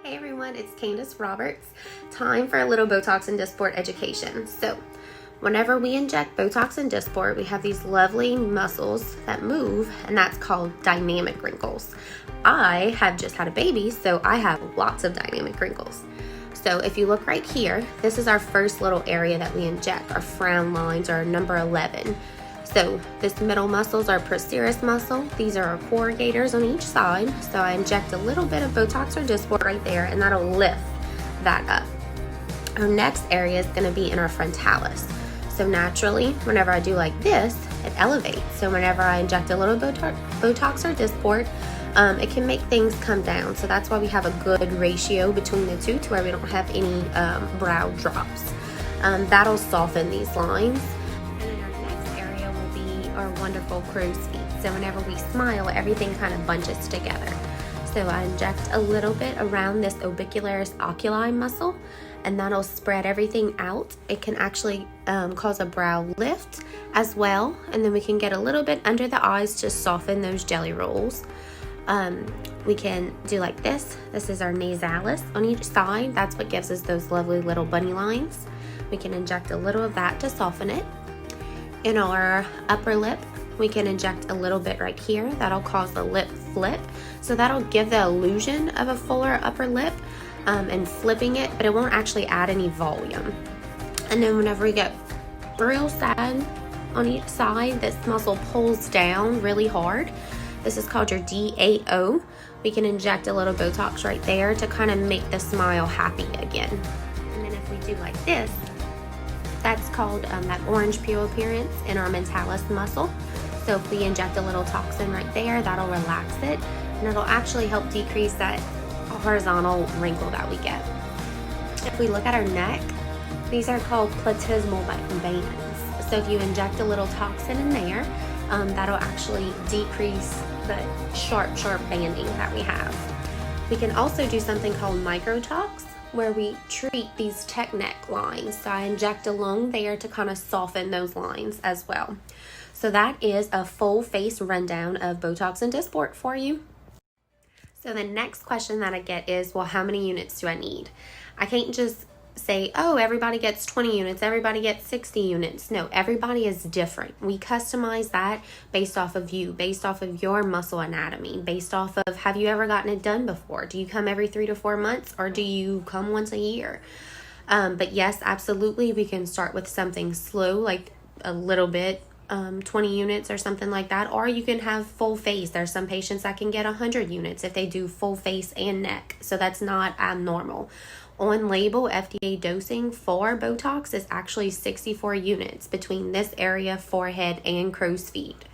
Hey everyone, it's Candace Roberts. Time for a little Botox and Dysport education. So, whenever we inject Botox and Dysport, we have these lovely muscles that move, and that's called dynamic wrinkles. I have just had a baby, so I have lots of dynamic wrinkles. So if you look right here, this is our first little area that we inject, our frown lines, or number 11. So this middle muscle is our procerus muscle. These are our corrugators on each side. So I inject a little bit of Botox or Dysport right there, and that'll lift that up. Our next area is going to be in our frontalis. So naturally, whenever I do like this, it elevates. So whenever I inject a little Botox or Dysport, it can make things come down. So that's why we have a good ratio between the two to where we don't have any brow drops. That'll soften these lines. Our wonderful crow's feet. So whenever we smile, everything kind of bunches together. So I inject a little bit around this orbicularis oculi muscle, and that'll spread everything out. It can actually cause a brow lift as well, and then we can get a little bit under the eyes to soften those jelly rolls. We can do like this. This is our nasalis on each side. That's what gives us those lovely little bunny lines. We can inject a little of that to soften it. In our upper lip, we can inject a little bit right here. That'll cause the lip flip. So that'll give the illusion of a fuller upper lip and flipping it, but it won't actually add any volume. And then whenever we get real sad on each side, this muscle pulls down really hard. This is called your DAO. We can inject a little Botox right there to kind of make the smile happy again. And then if we do like this, that's called that orange peel appearance in our mentalis muscle. So if we inject a little toxin right there, that'll relax it, and it'll actually help decrease that horizontal wrinkle that we get. If we look at our neck, these are called platysmal bands. So if you inject a little toxin in there, that'll actually decrease the sharp banding that we have. We can also do something called microtox, where we treat these tech neck lines. So I inject along there to kind of soften those lines as well. So that is a full face rundown of Botox and Dysport for you. So the next question that I get is, well, how many units do I need? I can't just say, oh, everybody gets 20 units, everybody gets 60 units. No, everybody is different. We customize that based off of you, based off of your muscle anatomy, based off of, have you ever gotten it done before? Do you come every 3 to 4 months, or do you come once a year? But yes, absolutely, we can start with something slow, like a little bit, 20 units or something like that, or you can have full face. There's some patients that can get 100 units if they do full face and neck, so that's not abnormal. On label, FDA dosing for Botox is actually 64 units between this area, forehead, and crow's feet.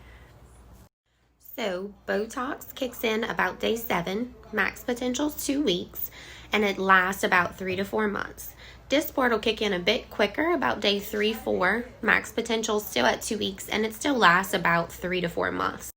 So Botox kicks in about day 7, max potential is 2 weeks, and it lasts about 3 to 4 months. Dysport will kick in a bit quicker, about day 3-4, max potential is still at 2 weeks, and it still lasts about 3 to 4 months.